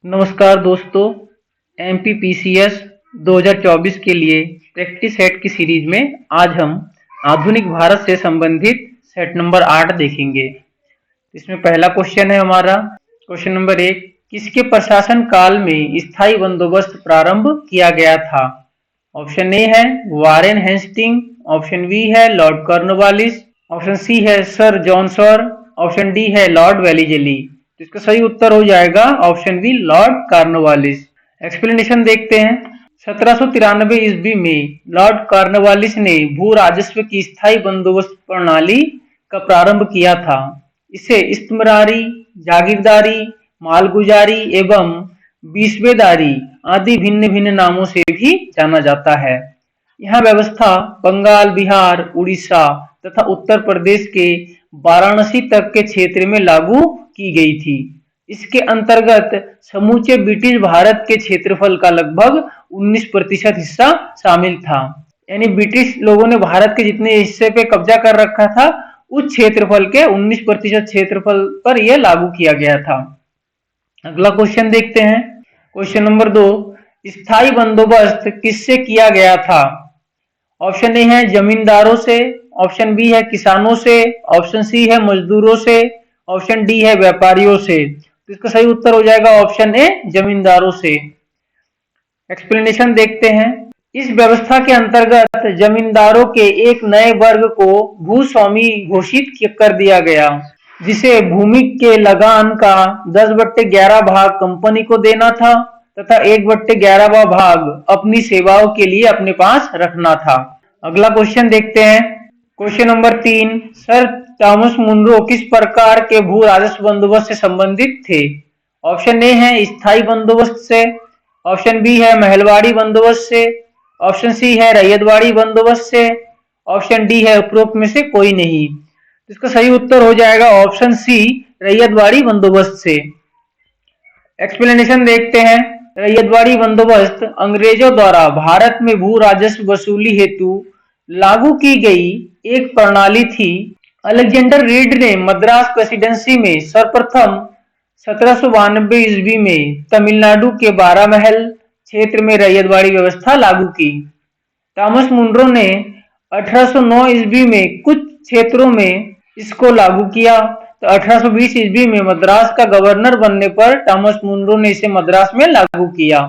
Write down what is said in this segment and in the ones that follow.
नमस्कार दोस्तों, एमपीपीसीएस 2024 के लिए प्रैक्टिस सेट की सीरीज में आज हम आधुनिक भारत से संबंधित सेट नंबर 8 देखेंगे। इसमें पहला क्वेश्चन है हमारा। क्वेश्चन नंबर 1, किसके प्रशासन काल में स्थायी बंदोबस्त प्रारंभ किया गया था? ऑप्शन ए है वारेन हेस्टिंग, ऑप्शन बी है लॉर्ड कॉर्नवालिस, ऑप्शन सी है sir John Shore, option D है लॉर्ड वेलीजेली। तो इसका सही उत्तर हो जाएगा option B Lord Cornwallis. Explanation देखते हैं। 1793 ईस्वी में लॉर्ड कॉर्नवालिस ने भू राजस्व की स्थायी बंदोबस्त प्रणाली का प्रारंभ किया था। इसे इस्तमरारी, जागीरदारी, मालगुजारी एवं बीसवेदारी आदि भिन्न भिन्न नामों से भी जाना जाता है। यह व्यवस्था बंगाल, बिहार, उड़ीसा तथा उत्तर प्रदेश के वाराणसी तक के क्षेत्र में लागू की गई थी। इसके अंतर्गत समूचे ब्रिटिश भारत के क्षेत्रफल का लगभग 19% हिस्सा शामिल था। यानी ब्रिटिश लोगों ने भारत के जितने हिस्से पे कब्जा कर रखा था, उस क्षेत्रफल के 19% क्षेत्रफल पर यह लागू किया गया था। अगला क्वेश्चन देखते हैं। क्वेश्चन नंबर 2, स्थायी बंदोबस्त किससे किया गया था? ऑप्शन ए है जमींदारों से, ऑप्शन बी है किसानों से, ऑप्शन सी है मजदूरों से, ऑप्शन डी है व्यापारियों से। तो इसका सही उत्तर हो जाएगा ऑप्शन ए जमींदारों से। एक्सप्लेनेशन देखते हैं। इस व्यवस्था के अंतर्गत जमींदारों के एक नए वर्ग को भूस्वामी घोषित कर दिया गया, जिसे भूमि के लगान का 10/11 भाग कंपनी को देना था तथा 1/11वां भाग अपनी सेवाओं के लिए अपने पास रखना था। अगला क्वेश्चन देखते हैं। Question number 3, sir Thomas Munro किस प्रकार के भू राजस्व बंदोबस्त से संबंधित थे? ऑप्शन ए है स्थायी बंदोबस्त से, ऑप्शन बी है महलवाड़ी बंदोबस्त से, ऑप्शन सी है रैयतवाड़ी बंदोबस्त से, ऑप्शन डी है उपरोक्त में से कोई नहीं। इसका सही उत्तर हो जाएगा ऑप्शन सी रैयतवाड़ी बंदोबस्त से। एक्सप्लेनेशन देखते हैं। रैयतवाड़ी बंदोबस्त अंग्रेजों द्वारा भारत में भू राजस्व वसूली हेतु लागू की गई एक प्रणाली थी। अलेक्जेंडर रीड ने मद्रास प्रेसिडेंसी में सर्वप्रथम 1792 ईस्वी में तमिलनाडु के बारामहल क्षेत्र में रैयतवाड़ी व्यवस्था लागू की। थॉमस मुनरो ने 1809 ईस्वी में कुछ क्षेत्रों में इसको लागू किया। तो 1820 ईस्वी में मद्रास का गवर्नर बनने पर थॉमस मुनरो ने इसे मद्रास में लागू किया।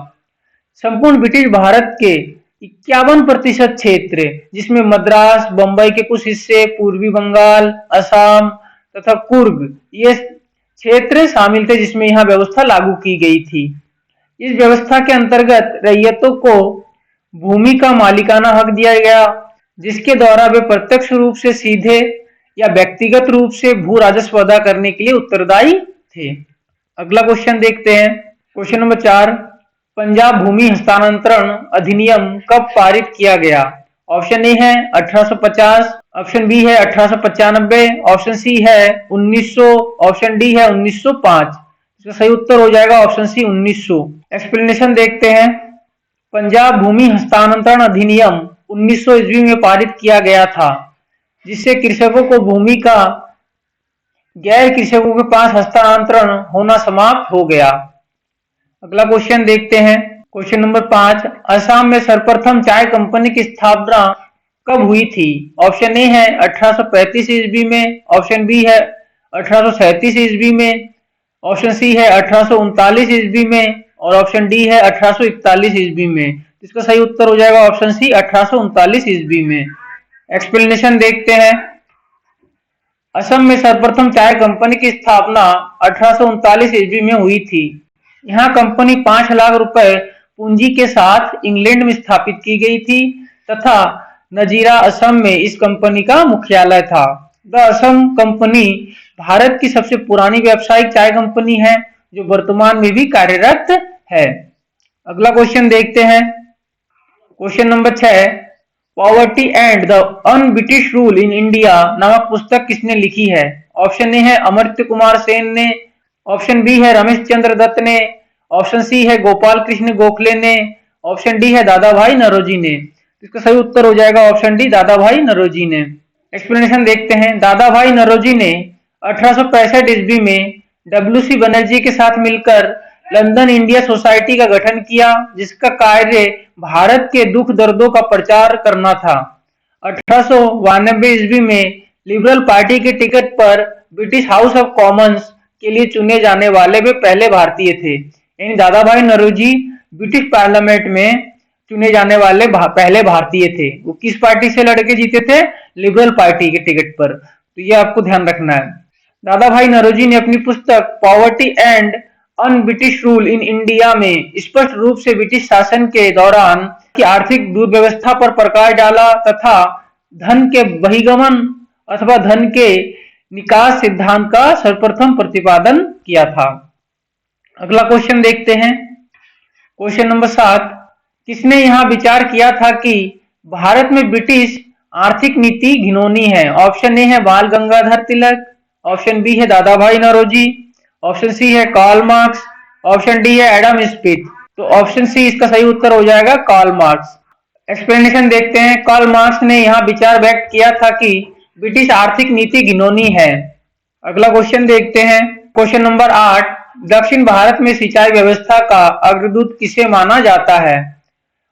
संपूर्ण ब्रिटिश भारत के 51% क्षेत्र, जिसमें मद्रास, बंबई के कुछ हिस्से, पूर्वी बंगाल, असम तथा कुर्ग, ये क्षेत्र शामिल थे जिसमें यह व्यवस्था लागू की गई थी। इस व्यवस्था के अंतर्गत रैयतों को भूमि का मालिकाना हक दिया गया, जिसके द्वारा वे प्रत्यक्ष रूप से सीधे या व्यक्तिगत रूप से भू राजस्व अदा करने के लिए उत्तरदायी थे। अगला क्वेश्चन देखते हैं। क्वेश्चन नंबर 4, पंजाब भूमि हस्तांतरण अधिनियम कब पारित किया गया? ऑप्शन ए है 1850, ऑप्शन बी है 1895, ऑप्शन सी है 1900, ऑप्शन डी है 1905। इसका सही उत्तर हो जाएगा ऑप्शन सी 1900। एक्सप्लेनेशन देखते हैं। पंजाब भूमि हस्तांतरण अधिनियम 1900 ईस्वी में पारित किया गया था, जिससे कृषकों को भूमि का गैर कृषकों के पास हस्तांतरण होना समाप्त हो गया। अगला क्वेश्चन देखते हैं। क्वेश्चन नंबर 5, असम में सर्वप्रथम चाय कंपनी की स्थापना कब हुई थी? ऑप्शन ए है 1835 ईस्वी में, ऑप्शन बी है 1837 ईस्वी में, ऑप्शन सी है 1839 ईस्वी में और ऑप्शन डी है 1841 ईस्वी में। इसका सही उत्तर हो जाएगा ऑप्शन सी 1839 ईस्वी में। एक्सप्लेनेशन देखते हैं। असम में सर्वप्रथम चाय कंपनी की स्थापना 1839 ईस्वी में हुई थी। यह कंपनी 5 लाख रुपए पूंजी के साथ इंग्लैंड में स्थापित की गई थी तथा नजीरा असम में इस कंपनी का मुख्यालय था। द असम कंपनी भारत की सबसे पुरानी व्यावसायिक चाय कंपनी है, जो वर्तमान में भी कार्यरत है। अगला क्वेश्चन देखते हैं। Question number 6, poverty and the un British rule in India नामक पुस्तक किसने लिखी है? ऑप्शन ए है अमर्त्य कुमार सेन ने, ऑप्शन बी है रमेश चंद्र दत्त ने, ऑप्शन सी है गोपाल कृष्ण गोखले ने, ऑप्शन डी है दादा भाई नौरोजी ने। इसका सही उत्तर हो जाएगा ऑप्शन डी दादा भाई नौरोजी ने। एक्सप्लेनेशन देखते हैं। दादा भाई नौरोजी ने 1865 ईस्वी में डब्ल्यू सी बनर्जी के साथ मिलकर लंदन इंडिया सोसाइटी का गठन किया, जिसका कार्य भारत के दुख दर्दों का प्रचार करना था। 1892 ईस्वी में लिबरल पार्टी के टिकट पर ब्रिटिश हाउस ऑफ कॉमन्स के लिए चुने जाने वाले वे पहले भारतीय थे। यानी दादा भाई नौरोजी ब्रिटिश पार्लियामेंट में चुने जाने वाले पहले भारतीय थे। वो किस पार्टी से लड़के जीते थे? लिबरल पार्टी के टिकट पर। तो ये आपको ध्यान रखना है। दादा भाई नौरोजी ने अपनी पुस्तक poverty and un British rule in India में स्पष्ट रूप से ब्रिटिश शासन के दौरान की आर्थिक दुर्व्यवस्था पर प्रकाश डाला तथा धन के बहिगमन अथवा धन के निकास सिद्धांत का सर्वप्रथम प्रतिपादन किया था। अगला क्वेश्चन देखते हैं। क्वेश्चन नंबर 7, किसने यहाँ विचार किया था कि भारत में ब्रिटिश आर्थिक नीति घिनौनी है? ऑप्शन ए है बाल गंगाधर तिलक, ऑप्शन बी है दादा भाई नौरोजी, ऑप्शन सी है कार्ल मार्क्स, ऑप्शन डी है एडम स्मिथ। तो ऑप्शन सी इसका सही उत्तर हो जाएगा, कार्ल मार्क्स। एक्सप्लेनेशन देखते हैं। कार्ल मार्क्स ने यहाँ विचार व्यक्त किया था कि ब्रिटिश आर्थिक नीति घिनौनी है। अगला क्वेश्चन देखते हैं। क्वेश्चन नंबर 8, दक्षिण भारत में सिंचाई व्यवस्था का अग्रदूत किसे माना जाता है?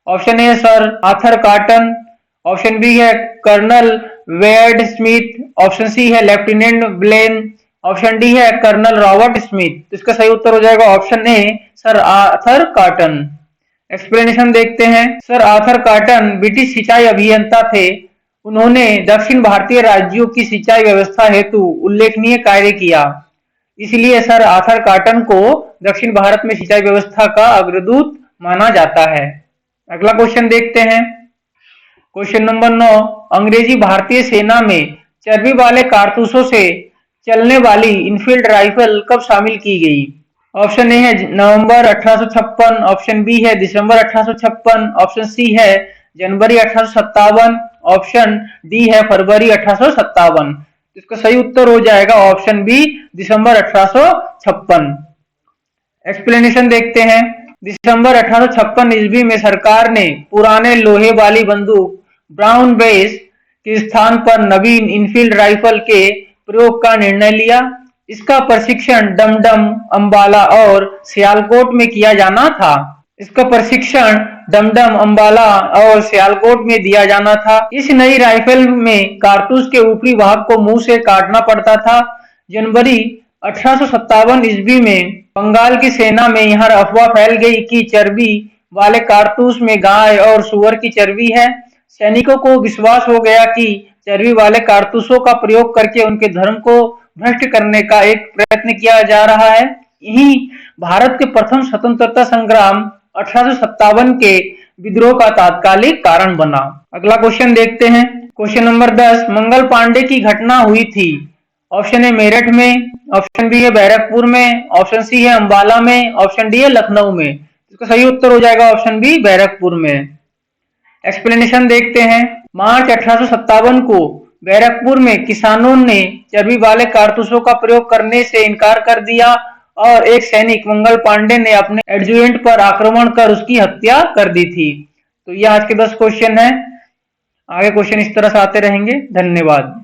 ऑप्शन ए है sir Arthur Cotton, option B है colonel Baird Smith, option C है लेफ्टिनेंट ब्लेन, ऑप्शन डी है कर्नल रॉबर्ट स्मिथ। तो इसका सही उत्तर हो जाएगा option A sir Arthur Cotton. Explanation देखते हैं। सर आर्थर कॉटन ब्रिटिश सिंचाई अभियंता थे। उन्होंने दक्षिण भारतीय राज्यों की सिंचाई व्यवस्था हेतु उल्लेखनीय कार्य किया, इसलिए सर आर्थर कॉटन को दक्षिण भारत में सिंचाई व्यवस्था का अग्रदूत माना जाता है। अगला क्वेश्चन देखते हैं। क्वेश्चन नंबर 9, अंग्रेजी भारतीय सेना में चर्बी वाले कारतूसों से चलने वाली इनफील्ड राइफल कब शामिल की गई? ऑप्शन ए है नवंबर 1856, ऑप्शन बी है दिसंबर 1856, ऑप्शन सी है जनवरी 1857, ऑप्शन डी है फरवरी 1857। इसका सही उत्तर हो जाएगा ऑप्शन बी दिसंबर 1856। एक्सप्लेनेशन देखते हैं। दिसंबर 1856 ईस्वी में सरकार ने पुराने लोहे वाली बंदूक ब्राउन बेस के स्थान पर नवीन इनफील्ड राइफल के प्रयोग का निर्णय लिया। इसका प्रशिक्षण डमडम, अंबाला और सियालकोट में किया जाना था। दिया जाना था। इस नई राइफल में कारतूस के ऊपरी भाग को मुंह से काटना पड़ता था। जनवरी 1857 ईस्वी में बंगाल की सेना में यह अफवाह फैल गई कि चर्बी वाले कारतूस में गाय और सुअर की चर्बी है। सैनिकों को विश्वास हो गया कि चर्बी वाले कारतूसों का प्रयोग करके उनके धर्म को भ्रष्ट करने का एक प्रयत्न किया जा रहा है। यही भारत के प्रथम स्वतंत्रता संग्राम 1857 के विद्रोह का तात्कालिक कारण बना। अगला क्वेश्चन देखते हैं। क्वेश्चन नंबर 10, मंगल पांडे की घटना हुई थी। ऑप्शन ए मेरठ में, ऑप्शन बी है बैरकपुर में, ऑप्शन सी है अंबाला में, ऑप्शन डी है लखनऊ में। इसका सही उत्तर हो जाएगा ऑप्शन बी बैरकपुर में। एक्सप्लेनेशन देखते हैं। मार्च 1857 को बैरकपुर में किसानों ने चर्बी वाले कारतूसों का प्रयोग करने से इनकार कर दिया और एक सैनिक मंगल पांडे ने अपने एडजुटेंट पर आक्रमण कर उसकी हत्या कर दी थी। तो ये आज के 10 क्वेश्चन है। आगे क्वेश्चन इस तरह से आते रहेंगे। धन्यवाद।